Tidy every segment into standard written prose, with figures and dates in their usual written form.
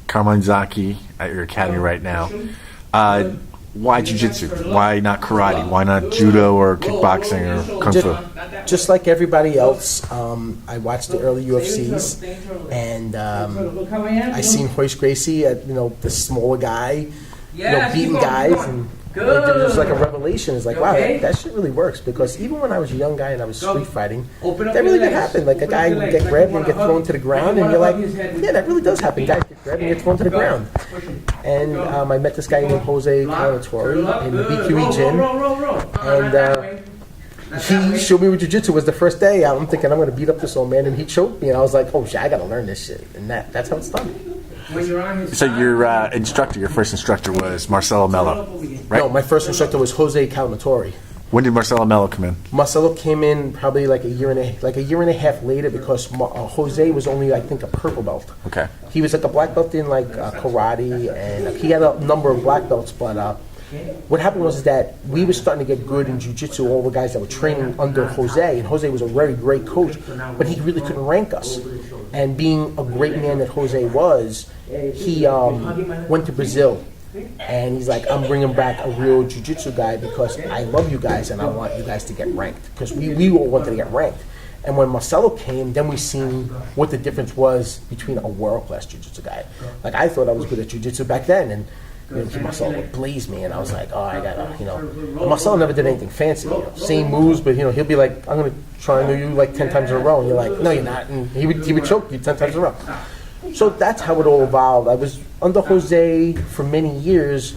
Carmine Zocchi at your academy right now. Why jiu-jitsu? Why not karate? Why not judo or kickboxing or kung fu? Just like everybody else, I watched the early UFCs, and I seen Royce Gracie at the smaller guy, beating guys, and it was like a revelation. It's like, wow, that shit really works, because even when I was a young guy and I was street fighting, that really did happen. Like a guy would get grabbed and get thrown to the ground, and you're like, yeah, that really does happen. Guys get grabbed and get thrown to the ground. And I met this guy named Jose Calatori in the BQE gym, and he showed me what jiu-jitsu was the first day. I'm thinking, I'm going to beat up this old man, and he choked me, and I was like, oh shit, I got to learn this shit. And that's how it started. So your first instructor was Marcelo Mello, right? No, my first instructor was Jose Calatori. When did Marcelo Mello come in? Marcelo came in probably like a year and a half later, because Jose was only, I think, a purple belt. Okay. He was like a black belt in like karate, and he had a number of black belts. But what happened was that we were starting to get good in jiu-jitsu, all the guys that were training under Jose, and Jose was a very great coach, but he really couldn't rank us. And being a great man that Jose was, he went to Brazil. And he's like, I'm bringing back a real jiu-jitsu guy because I love you guys and I want you guys to get ranked. Because we all wanted to get ranked. And when Marcelo came, then we seen what the difference was between a world-class jiu-jitsu guy. Like, I thought I was good at jiu-jitsu back then, and Marcelo would blaze me, and I was like, oh, I gotta, Marcelo never did anything fancy. Same moves, but he'll be like, I'm gonna triangle you like 10 times in a row, and you're like, no, you're not. And he would choke you 10 times in a row. So that's how it all evolved. I was under Jose for many years,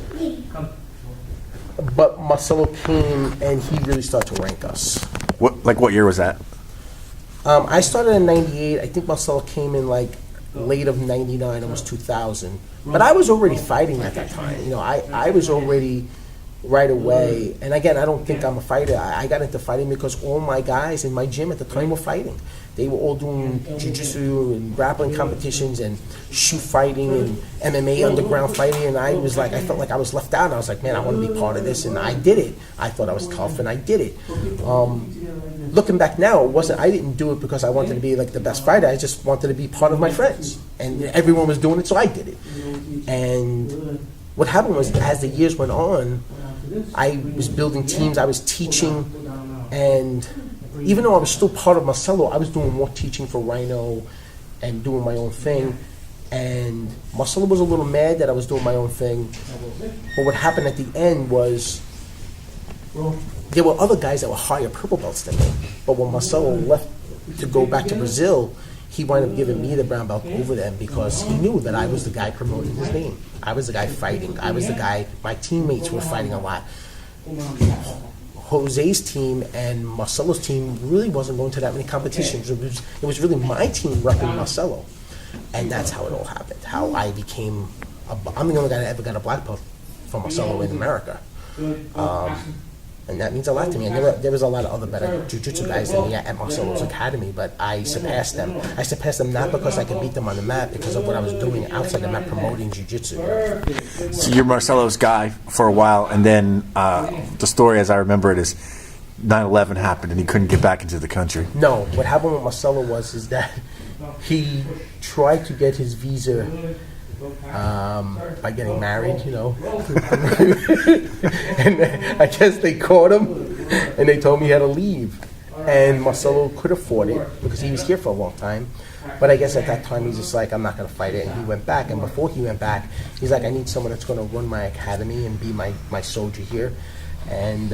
but Marcelo came and he really started to rank us. What year was that? I started in '98. I think Marcelo came in like late of '99, almost 2000. But I was already fighting at that time. I was already right away. And again, I don't think I'm a fighter. I got into fighting because all my guys in my gym at the time were fighting. They were all doing jiu-jitsu and grappling competitions and shoot fighting and MMA underground fighting, and I felt like I was left out. And I was like, man, I want to be part of this, and I did it. I thought I was tough, and I did it. Looking back now, I didn't do it because I wanted to be like the best fighter. I just wanted to be part of my friends, and everyone was doing it, so I did it. And what happened was, as the years went on, I was building teams, I was teaching, and even though I was still part of Marcelo, I was doing more teaching for Rhino and doing my own thing. And Marcelo was a little mad that I was doing my own thing. But what happened at the end was, there were other guys that were higher purple belts than me. But when Marcelo left to go back to Brazil, he wound up giving me the brown belt over them because he knew that I was the guy promoting his name. I was the guy fighting. I was the guy, my teammates were fighting a lot. Jose's team and Marcelo's team really wasn't going to that many competitions. It was really my team repping Marcelo. And that's how it all happened. How I became, I'm the only guy that ever got a black belt from Marcelo in America. And that means a lot to me. And there was a lot of other better jiu-jitsu guys than me at Marcelo's academy, but I surpassed them. I surpassed them not because I could beat them on the mat, because of what I was doing outside the mat promoting jiu-jitsu. So you're Marcelo's guy for a while, and then the story, as I remember it, is 9/11 happened and he couldn't get back into the country. No, what happened with Marcelo is that he tried to get his visa by getting married, and I guess they caught him and they told me he had to leave, and Marcelo could afford it because he was here for a long time, but I guess at that time he's just like, I'm not going to fight it, and he went back. And before he went back, he's like, I need someone that's going to run my academy and be my soldier here. And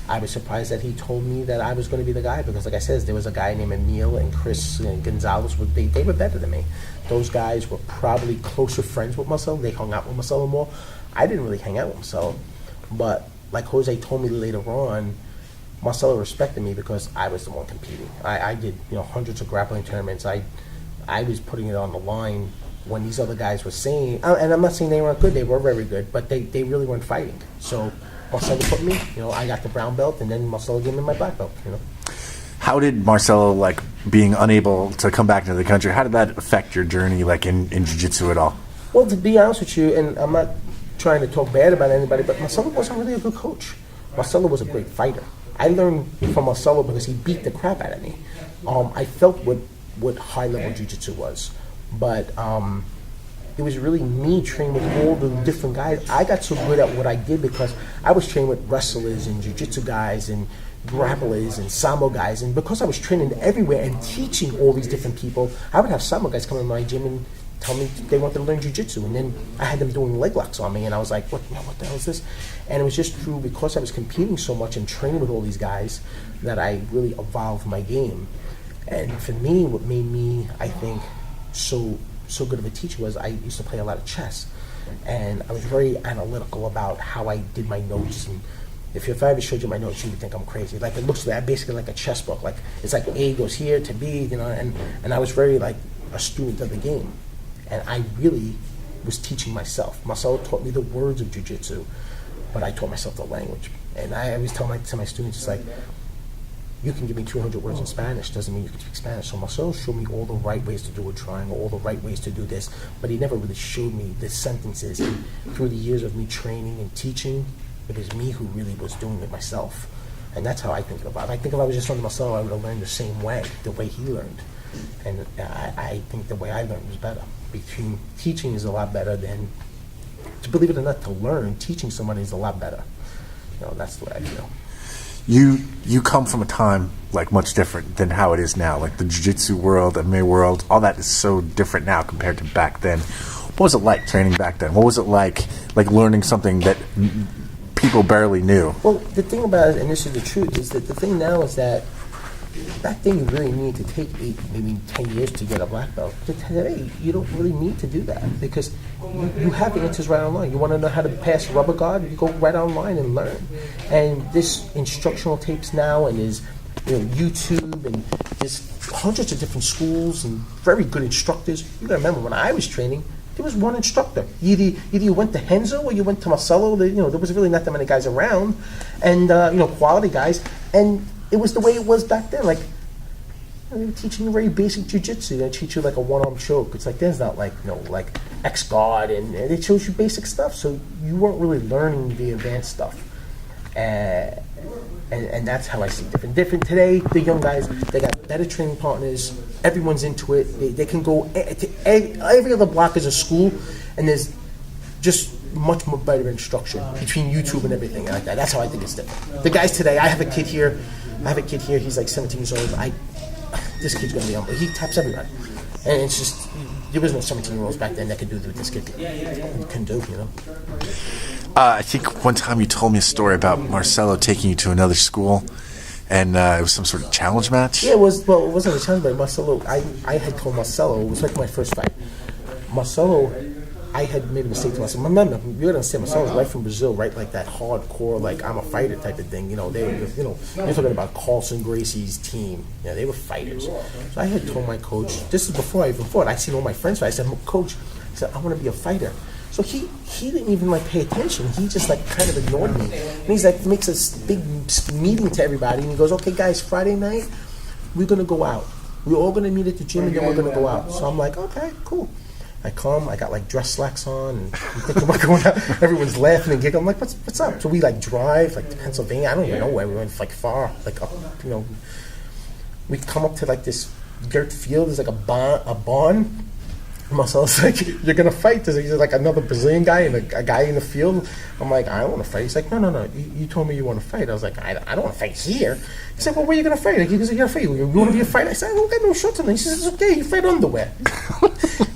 I was surprised that he told me that I was going to be the guy, because like I said, there was a guy named Emil and Chris and Gonzalez. They were better than me. Those guys were probably closer friends with Marcelo. They hung out with Marcelo more. I didn't really hang out with Marcelo. But like Jose told me later on, Marcelo respected me because I was the one competing. I did hundreds of grappling tournaments. I was putting it on the line when these other guys were saying, and I'm not saying they weren't good, they were very good, but they really weren't fighting. So Marcelo put me, I got the brown belt, and then Marcelo gave me my black belt, How did Marcelo, being unable to come back into the country, how did that affect your journey, in jiu-jitsu at all? Well, to be honest with you, and I'm not trying to talk bad about anybody, but Marcelo wasn't really a good coach. Marcelo was a great fighter. I learned from Marcelo because he beat the crap out of me. I felt what high-level jiu-jitsu was. But it was really me training with all the different guys. I got so good at what I did because I was training with wrestlers and jiu-jitsu guys and grapplers and sambo guys, and because I was training everywhere and teaching all these different people, I would have sambo guys come in my gym and tell me they wanted to learn jiu-jitsu, and then I had them doing leg locks on me, and I was like, what the hell is this? And it was just true because I was competing so much and training with all these guys that I really evolved my game. And for me, what made me, I think, so good of a teacher was I used to play a lot of chess, and I was very analytical about how I did my notes. And if I ever showed you my notes, you would think I'm crazy. Like, it looks like basically like a chess book. Like, it's like A goes here to B, you know. And I was very like a student of the game, and I really was teaching myself. Marcelo taught me the words of jiu-jitsu, but I taught myself the language. And I always tell my students, it's like, you can give me 200 words in Spanish, doesn't mean you can speak Spanish. So Marcelo showed me all the right ways to do a triangle, all the right ways to do this, but he never really showed me the sentences. And through the years of me training and teaching, it was me who really was doing it myself. And that's how I think about it. I think if I was just under Marcelo, I would have learned the same way, the way he learned. And I think the way I learned was better. Between teaching is a lot better than, to believe it or not, to learn, teaching somebody is a lot better. You know, that's the way I feel. You come from a time like much different than how it is now. Like the jiu-jitsu world, the MMA world, all that is so different now compared to back then. What was it like training back then? What was it like learning something that people barely knew? Well, the thing about it, and this is the truth, is that the thing now is that back then you really needed to take 8, maybe 10 years to get a black belt. Today, you don't really need to do that because you have the answers right online. You want to know how to pass rubber guard, you go right online and learn. And there's instructional tapes now, and there's YouTube, and there's hundreds of different schools and very good instructors. You got to remember, when I was training, there was one instructor. Either you went to Henzo or you went to Marcelo. There was really not that many guys around, and quality guys. And it was the way it was back then. Like, they were teaching you very basic jiu-jitsu. They teach you like a one-arm choke. It's like there's not like like X guard, and it shows you basic stuff. So you weren't really learning the advanced stuff. And that's how I see it. Different today, the young guys, they got better training partners. Everyone's into it. They can go to every other block is a school, and there's just much more better instruction between YouTube and everything like that. That's how I think it's different. The guys today, I have a kid here. He's like 17 years old. This kid's gonna be humble. He taps everybody, and it's just there was no 17-year-olds back then that could do what this kid can do. I think one time you told me a story about Marcelo taking you to another school, and it was some sort of challenge match. Yeah, it was. Well, it wasn't a challenge match. Marcelo, I had told Marcelo, it was like my first fight. Marcelo, I had made a mistake to myself. Remember, you gotta understand, Marcelo's right from Brazil, right? Like that hardcore, like I'm a fighter type of thing. You're talking about Carlson Gracie's team. Yeah, they were fighters. So I had told my coach, this is before I even fought. I seen all my friends fight. I said, Coach, I want to be a fighter. So he didn't even pay attention. He just kind of ignored me. And he's makes a big meeting to everybody, and he goes, okay guys, Friday night, we're gonna go out. We're all gonna meet at the gym, and then we're gonna go out. So I'm like, okay, cool. I come, I got dress slacks on, and I'm thinking about going out. Everyone's laughing and giggling. I'm like, what's up? So we drive to Pennsylvania. I don't even know where we went, far, up, We come up to this dirt field. There's a barn. Marcelo's like, you're gonna fight? There's another Brazilian guy and a guy in the field. I'm like, I don't want to fight. He's like, no. You told me you want to fight. I was like, I don't want to fight here. He said, well, where are you gonna fight? He goes, you're gonna fight. You want to be a fighter? I said, I don't got no shorts on. He says, it's okay. You fight underwear.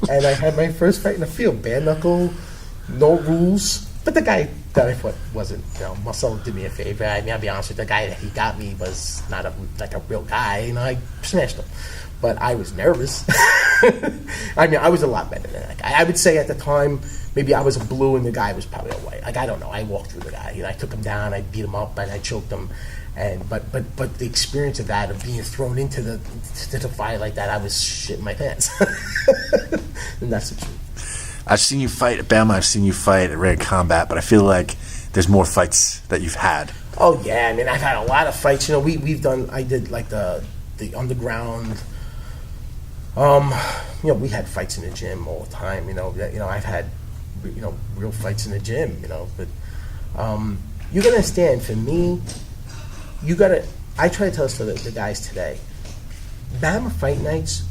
And I had my first fight in the field, bare knuckle, no rules. But the guy that I fought wasn't. Marcelo did me a favor. I mean, I'll be honest with you, the guy that he got me was not a real guy. I smashed him. But I was nervous. I mean, I was a lot better than that guy. I would say at the time, maybe I was a blue and the guy was probably a white. I don't know. I walked through the guy. I took him down, I beat him up, and I choked him. But the experience of that, of being thrown into the fight like that, I was shitting my pants. And that's the truth. I've seen you fight at Bama. I've seen you fight at Red Combat, but I feel like there's more fights that you've had. Oh yeah, I mean, I've had a lot of fights. We've done. I did the underground. We had fights in the gym all the time. I've had, real fights in the gym. But you gotta understand. For me, I try to tell this to the guys today. Bama fight nights,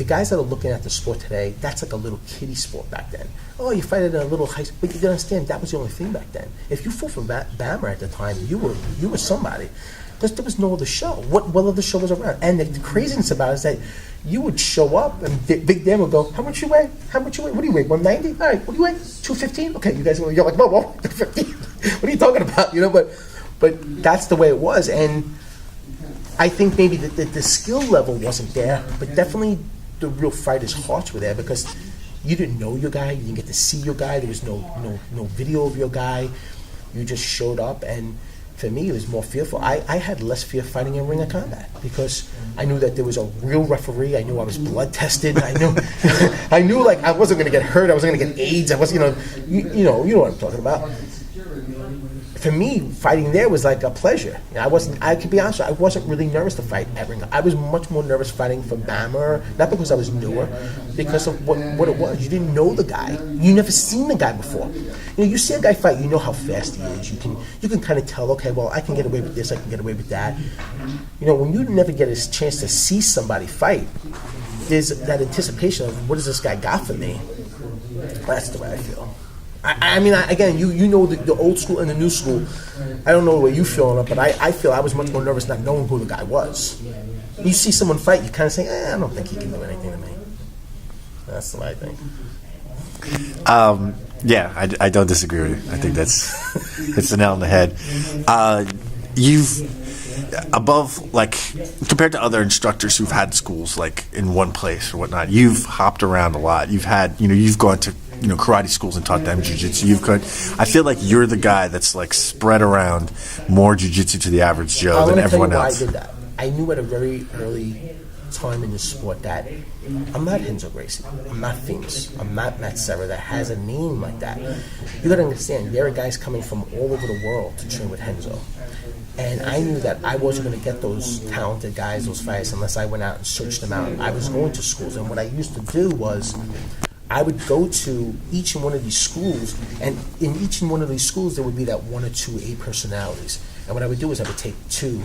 the guys that are looking at the sport today, that's like a little kiddie sport back then. Oh, you fight at a little high school, but you don't understand, that was the only thing back then. If you fought for Bama at the time, you were somebody. Because there was no other show. What other show was around? And the craziness about it is that you would show up and Big Dan would go, how much you weigh? How much you weigh? What do you weigh? 190? All right, what do you weigh? 215? Okay, you guys, you're like, whoa, 215. What are you talking about? You know, but that's the way it was. And I think maybe the skill level wasn't there, but definitely the real fighters' hearts were there because you didn't know your guy, you didn't get to see your guy, there was no video of your guy. You just showed up, and for me, it was more fearful. I had less fear fighting in ring of combat because I knew that there was a real referee. I knew I was blood tested. I knew like I wasn't going to get hurt. I wasn't going to get AIDS. I wasn't, you know what I'm talking about. For me, fighting there was like a pleasure. I could be honest, I wasn't really nervous to fight at ring. I was much more nervous fighting for Bama, not because I was newer, because of what it was. You didn't know the guy. You never seen the guy before. You see a guy fight, you know how fast he is. You can kind of tell, okay, well, I can get away with this, I can get away with that. When you never get a chance to see somebody fight, there's that anticipation of what does this guy got for me? That's the way I feel. Again, you know the old school and the new school. I don't know the way you feel on it, but I feel I was much more nervous not knowing who the guy was. You see someone fight, you kind of say, I don't think he can do anything to me. That's the way I think. Yeah, I don't disagree with you. I think it's the nail on the head. Compared to other instructors who've had schools like in one place or whatnot, you've hopped around a lot. You've had, you've gone to karate schools and taught them jiu-jitsu. I feel like you're the guy that's like spread around more jiu-jitsu to the average Joe than everyone else. I did that. I knew at a very early time in the sport that I'm not Renzo Gracie. I'm not famous. I'm not Matt Serra that has a name like that. You got to understand, there are guys coming from all over the world to train with Renzo. And I knew that I wasn't going to get those talented guys, those fighters, unless I went out and searched them out. I was going to schools, and what I used to do was I would go to each and one of these schools, and in each and one of these schools, there would be that 1 or 2 A personalities. And what I would do is I would take two,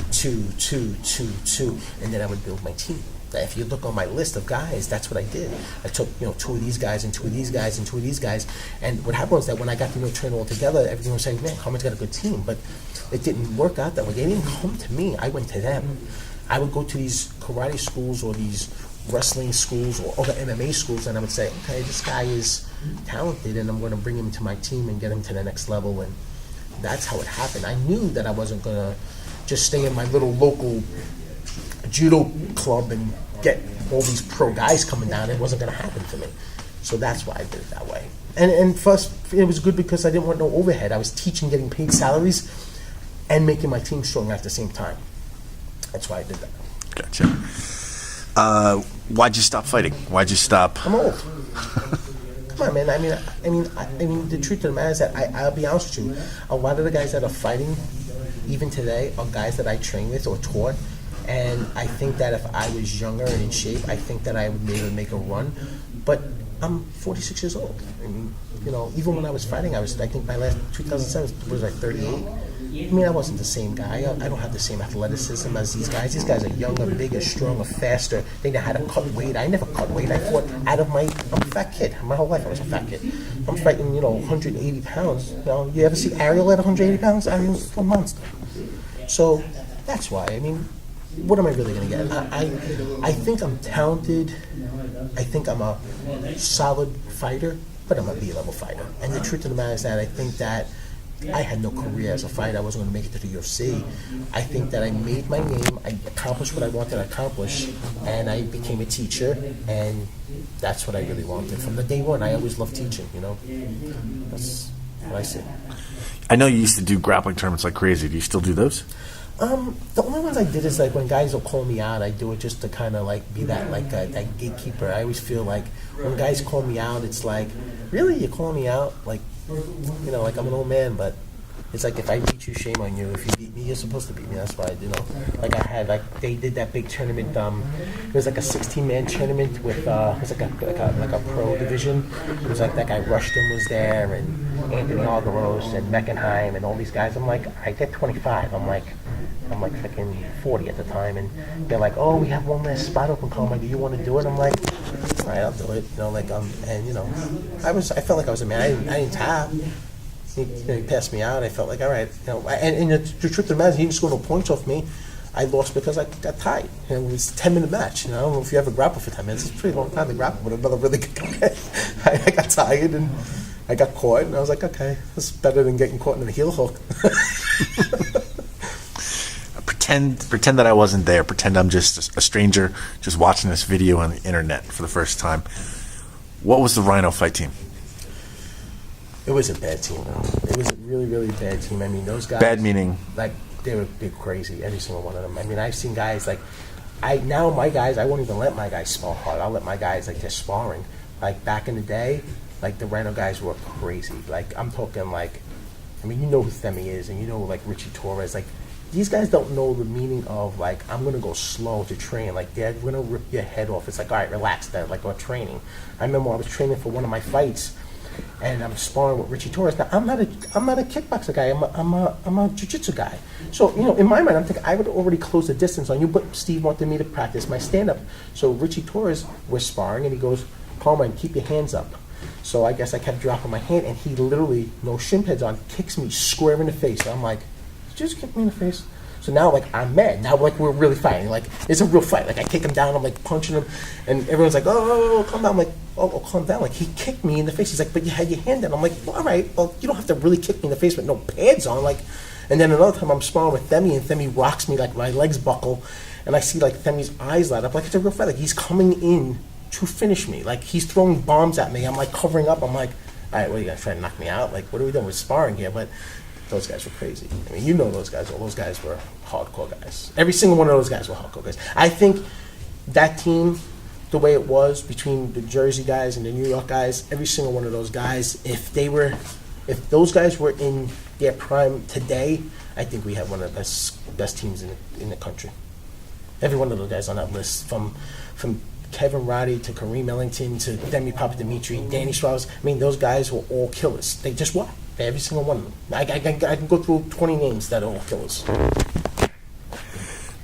and then I would build my team. If you look on my list of guys, that's what I did. I took 2 of these guys and 2 of these guys and 2 of these guys. And what happened was that when I got to train all together, everything was saying, man, Carmine's got a good team. But it didn't work out that way. They didn't come to me. I went to them. I would go to these karate schools or these wrestling schools or other MMA schools, and I would say, okay, this guy is talented, and I'm going to bring him to my team and get him to the next level. And that's how it happened. I knew that I wasn't going to just stay in my little local judo club and get all these pro guys coming down. It wasn't going to happen to me. So that's why I did it that way. And first, it was good because I didn't want no overhead. I was teaching, getting paid salaries, and making my team strong at the same time. That's why I did that. Gotcha. Why'd you stop fighting? Why'd you stop? I'm old. Come on, man. I mean, the truth of the matter is that I'll be honest with you. A lot of the guys that are fighting, even today, are guys that I train with or taught. And I think that if I was younger and in shape, I think that I would be able to make a run. But I'm 46 years old. I mean, even when I was fighting, I think my last 2007 was like 38. I mean, I wasn't the same guy. I don't have the same athleticism as these guys. These guys are younger, bigger, stronger, faster. They know how to cut weight. I never cut weight. I fought I'm a fat kid. My whole life I was a fat kid. I'm fighting, 180 pounds. You ever see Ariel at 180 pounds? Ariel's a monster. So that's why. I mean, what am I really going to get? I think I'm talented. I think I'm a solid fighter, but I'm a B-level fighter. And the truth of the matter is that I think that I had no career as a fighter. I wasn't going to make it to the UFC. I think that I made my name. I accomplished what I wanted to accomplish, and I became a teacher, and that's what I really wanted. From the day one, I always loved teaching, That's what I said. I know you used to do grappling tournaments like crazy. Do you still do those? The only ones I did is like when guys will call me out, I do it just to kind of like be that that gatekeeper. I always feel like when guys call me out, it's like, really, you're calling me out? Like, like I'm an old man, but it's like if I beat you, shame on you. If you beat me, you're supposed to beat me. That's why they did that big tournament. It was like a 16-man tournament with it was like a pro division. It was like that guy Rushton was there, and Anthony Algaros and Meckenheim and all these guys. I'm like, I get 25. I'm like freaking 40 at the time, and they're like, oh, we have one last spot open, Carmine. Do you want to do it? I'm like, all right, I'll do it. And I felt like I was a man. I didn't tap. He passed me out. I felt like, all right, and the truth of the matter is, he didn't score no points off me. I lost because I got tied. It was a 10-minute match. I don't know if you ever grapple for 10 minutes. It's a pretty long time to grapple with another really good guy. I got tired and I got caught, and I was like, okay, this is better than getting caught in a heel hook. Pretend that I wasn't there. Pretend I'm just a stranger just watching this video on the internet for the first time. What was the Rhino fight team? It was a bad team. It was a really, really bad team. I mean, those guys... Bad meaning? Like, they were crazy, every single one of them. I mean, I've seen guys like... Now my guys, I won't even let my guys spar hard. I'll let my guys, like, just sparring. Like, back in the day, like, the Rhino guys were crazy. Like, I'm talking, like... I mean, you know who Themi is, and you know, like, Richie Torres. Like, these guys don't know the meaning of, like, I'm going to go slow to train. Like, they're going to rip your head off. It's like, all right, relax, then, like, we're training. I remember I was training for one of my fights, and I'm sparring with Richie Torres. Now, I'm not a kickboxer guy. I'm a jiu-jitsu guy. So, in my mind, I'm thinking I would already close the distance on you, but Steve wanted me to practice my stand-up. So Richie Torres was sparring, and he goes, Carmine, keep your hands up. So I guess I kept dropping my hand, and he literally, no shin pads on, kicks me square in the face. And I'm like, did you just kick me in the face? So now, like, I'm mad. Now, like, we're really fighting. Like, it's a real fight. Like, I take him down. I'm, like, punching him. And everyone's like, oh, calm down. I'm like, oh, calm down. Like, he kicked me in the face. He's like, but you had your hand down. I'm like, well, all right. Well, you don't have to really kick me in the face with no pads on. Like, and then another time I'm sparring with Themi, and Themi rocks me, like, my legs buckle. And I see, like, Themi's eyes light up. Like, it's a real fight. Like, he's coming in to finish me. Like, he's throwing bombs at me. I'm, like, covering up. I'm like, all right, what, are you going to try to knock me out? Like, what are we doing? We're sparring here. But those guys were crazy. I mean, you know those guys. All those guys were hardcore guys. Every single one of those guys were hardcore guys. I think that team, the way it was between the Jersey guys and the New York guys, every single one of those guys, if those guys were in their prime today, I think we have one of the best teams in the country. Every one of those guys on that list, from Kevin Roddy to Kareem Ellington to Demi Papadimitriou, Danny Suarez. I mean, those guys were all killers. They just were. Every single one of them. I can go through 20 names that are all killers.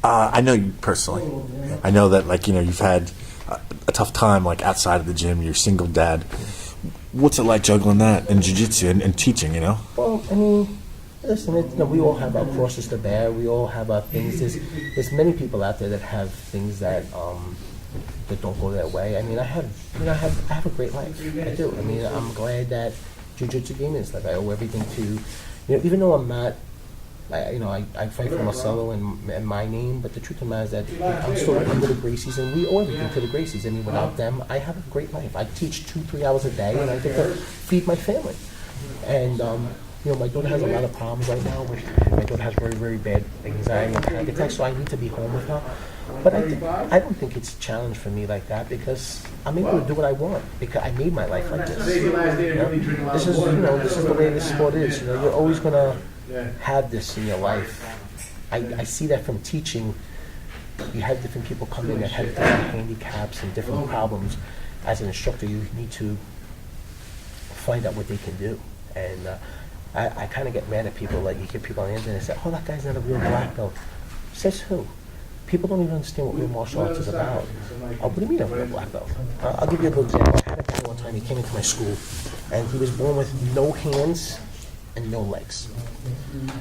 I know you personally. I know that, like, you've had a tough time, like, outside of the gym. You're a single dad. What's it like juggling that and jiu-jitsu and teaching, Well, I mean, listen, we all have our crosses to bear. We all have our things. There's many people out there that have things that don't go their way. I mean, I have a great life. I do. I mean, I'm glad that Jiu-Jitsu game is like I owe everything to, even though I'm not, I fight for Marcelo and my name, but the truth of the matter is that I'm still under the Gracies, and we owe everything to the Gracies. I mean, without them, I have a great life. I teach 2-3 hours a day, and I get to feed my family. And my daughter has a lot of problems right now. My daughter has very, very bad anxiety and panic attacks, so I need to be home with her. But I don't think it's a challenge for me like that, because I'm able to do what I want, because I made my life like this. This is the way this sport is. You're always gonna have this in your life. I see that from teaching. You have different people come in that have different handicaps and different problems. As an instructor, you need to find out what they can do. And I kind of get mad at people. Like, you hear people on the internet say, "Oh, that guy's not a real black belt." Says who? People don't even understand what real martial arts is about. What do you mean I'm a black belt? I'll give you a good example. I had a guy one time, he came into my school, and he was born with no hands and no legs.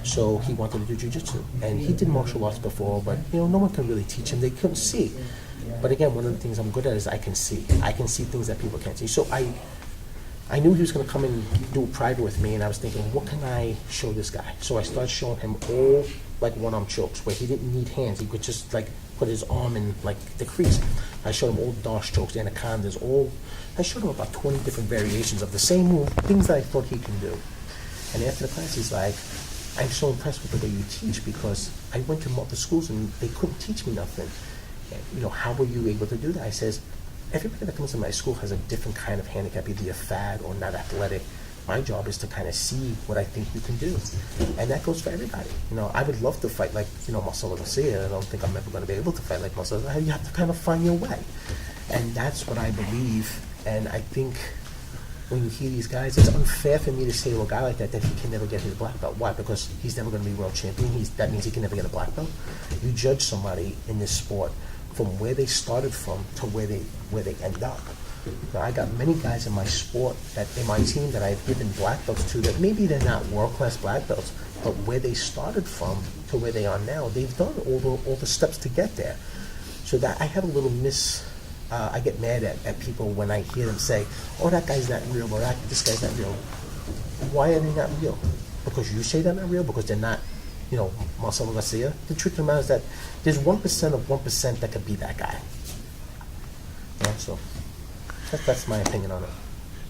So he wanted to do jiu-jitsu. And he did martial arts before, but no one could really teach him. They couldn't see. But again, one of the things I'm good at is I can see. I can see things that people can't see. So I knew he was going to come and do a private with me, and I was thinking, what can I show this guy? So I started showing him all, like, one-arm chokes, where he didn't need hands. He could just, like, put his arm in, like, the crease. I showed him all Darce chokes, anacondas, I showed him about 20 different variations of the same move, things that I thought he can do. And after the class, he's like, I'm so impressed with the way you teach, because I went to multiple schools and they couldn't teach me nothing. And, how were you able to do that? I says, everybody that comes to my school has a different kind of handicap, either you're fat or not athletic. My job is to kind of see what I think you can do. And that goes for everybody. I would love to fight like, Marcelo Garcia. I don't think I'm ever going to be able to fight like Marcelo. You have to kind of find your way. And that's what I believe. And I think when you hear these guys, it's unfair for me to say to a guy like that he can never get his black belt. Why? Because he's never going to be world champion. That means he can never get a black belt. You judge somebody in this sport from where they started from to where they end up. I got many guys in my sport, that in my team, that I've given black belts to, that maybe they're not world-class black belts, but where they started from to where they are now, they've done all the steps to get there. So that I have a little I get mad at people when I hear them say, oh, that guy's not real, or this guy's not real. Why are they not real? Because you say they're not real? Because they're not, Marcelo Garcia? The truth of the matter is that there's 1% of 1% that could be that guy. So that's my opinion on it.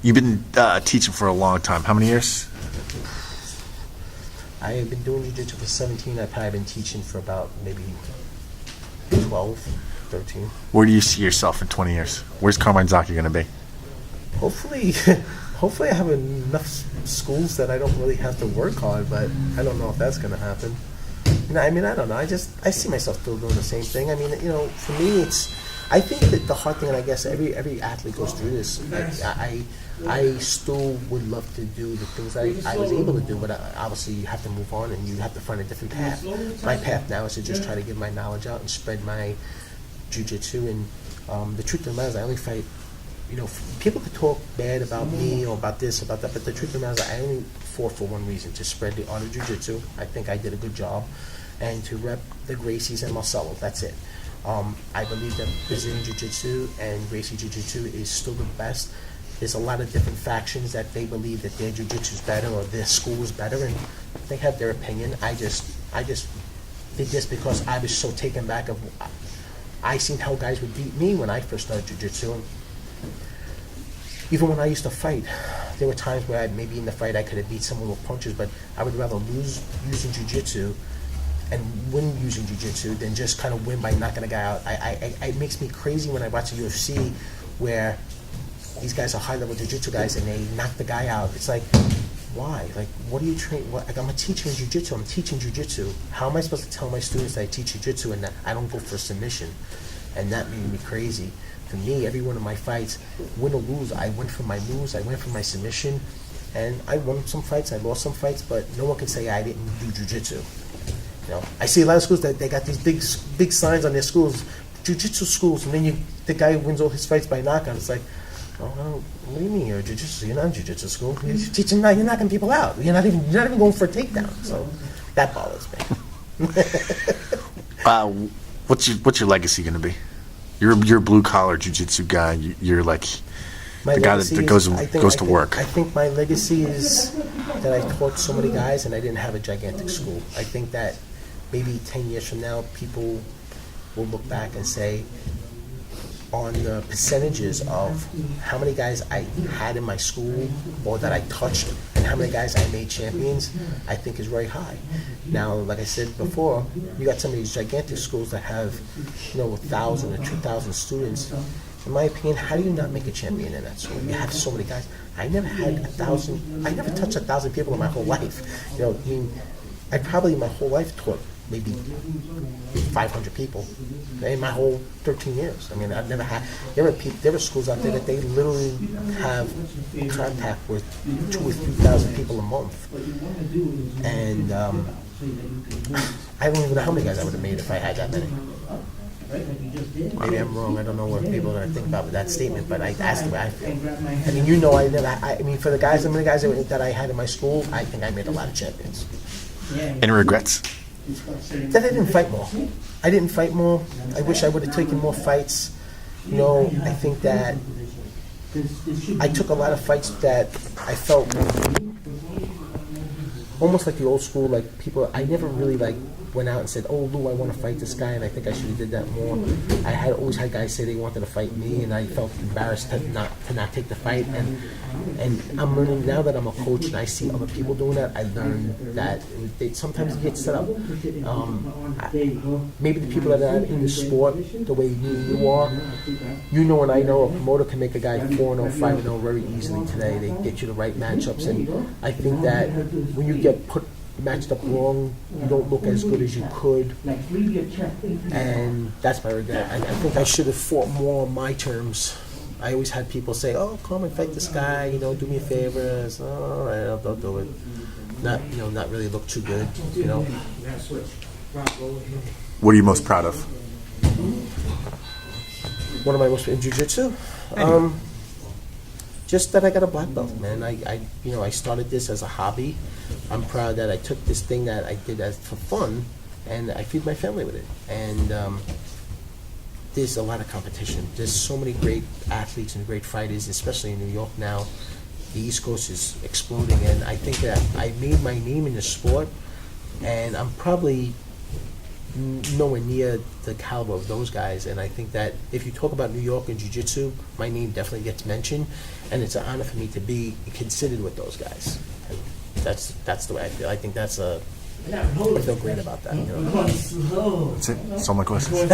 You've been teaching for a long time. How many years? I have been doing jiu-jitsu for 17. I've probably been teaching for about maybe 12, 13. Where do you see yourself in 20 years? Where's Carmine Zocchi going to be? Hopefully I have enough schools that I don't really have to work hard, but I don't know if that's going to happen. I don't know. I see myself still doing the same thing. For me, I think that the hard thing, and I guess every athlete goes through this, I still would love to do the things I was able to do, but obviously you have to move on and you have to find a different path. My path now is to just try to get my knowledge out and spread my jiu-jitsu, and the truth of the matter is I only fight, people could talk bad about me or about this, about that, but the truth of the matter is I only fought for one reason, to spread the art of jiu-jitsu. I think I did a good job, and to rep the Gracies and Marcelo, that's it. I believe that Brazilian Jiu-Jitsu and Gracie Jiu-Jitsu is still the best. There's a lot of different factions that they believe that their Jiu-Jitsu is better or their school is better, and they have their opinion. I just did this because I was so taken back of, I seen how guys would beat me when I first started Jiu-Jitsu. And even when I used to fight, there were times where maybe in the fight I could have beat someone with punches, but I would rather lose using Jiu-Jitsu and win using jiu-jitsu than just kind of win by knocking a guy out. It makes me crazy when I watch a UFC where these guys are high-level jiu-jitsu guys and they knock the guy out. It's like, why? Like, what do you train? I'm a teacher in jiu-jitsu. I'm teaching jiu-jitsu. How am I supposed to tell my students that I teach jiu-jitsu and that I don't go for submission? And that made me crazy. For me, every one of my fights, win or lose, I went for my moves, I went for my submission, and I won some fights, I lost some fights, but no one can say I didn't do jiu-jitsu. I see a lot of schools that they got these big signs on their schools, jiu-jitsu schools, and then the guy wins all his fights by knockout. It's like, what do you mean you're a jiu-jitsu? You're not a jiu-jitsu school. You're teaching, you're knocking people out. You're not even going for a takedown. So that bothers me. What's your legacy going to be? You're a blue collar jiu-jitsu guy. You're like the guy that goes to work. I think my legacy is that I taught so many guys and I didn't have a gigantic school. I think that maybe 10 years from now, people will look back and say, on the percentages of how many guys I had in my school or that I touched and how many guys I made champions, I think is very high. Now, like I said before, you got some of these gigantic schools that have, 1,000 or 2,000 students. In my opinion, how do you not make a champion in that school? You have so many guys. I never had 1,000. I never touched 1,000 people in my whole life. I probably my whole life taught maybe 500 people in my whole 13 years. I've never had. There are schools out there that they literally have contact with 2,000 or 3,000 people a month, and I don't even know how many guys I would have made if I had that many. Maybe I'm wrong. I don't know what people are going to think about that statement, but I asked the way I feel. For the guys, how many guys that I had in my school, I think I made a lot of champions. Any regrets? That I didn't fight more. I wish I would have taken more fights. I think that I took a lot of fights that I felt almost like the old school, like people, I never really went out and said, oh, Lou, I want to fight this guy, and I think I should have did that more. I always had guys say they wanted to fight me, and I felt embarrassed to not take the fight. And I'm learning now that I'm a coach and I see other people doing that. I learned that they sometimes get set up. Maybe the people that are in the sport, the way you are, and I know a promoter can make a guy 4-0, 5-0 very easily today. They get you the right matchups, and I think that when you get matched up wrong, you don't look as good as you could, and that's my regret. I think I should have fought more on my terms. I always had people say, oh, come and fight this guy, do me a favor. So, all right, I'll do it. Not really look too good, What are you most proud of? What am I most in jiu-jitsu? Just that I got a black belt, man. I started this as a hobby. I'm proud that I took this thing that I did as for fun, and I feed my family with it. And there's a lot of competition. There's so many great athletes and great fighters, especially in New York now. The East Coast is exploding, and I think that I made my name in the sport, and I'm probably nowhere near the caliber of those guys. And I think that if you talk about New York and Jiu Jitsu, my name definitely gets mentioned, and it's an honor for me to be considered with those guys. And that's the way I feel. I think I feel great about that. That's it. That's all my questions.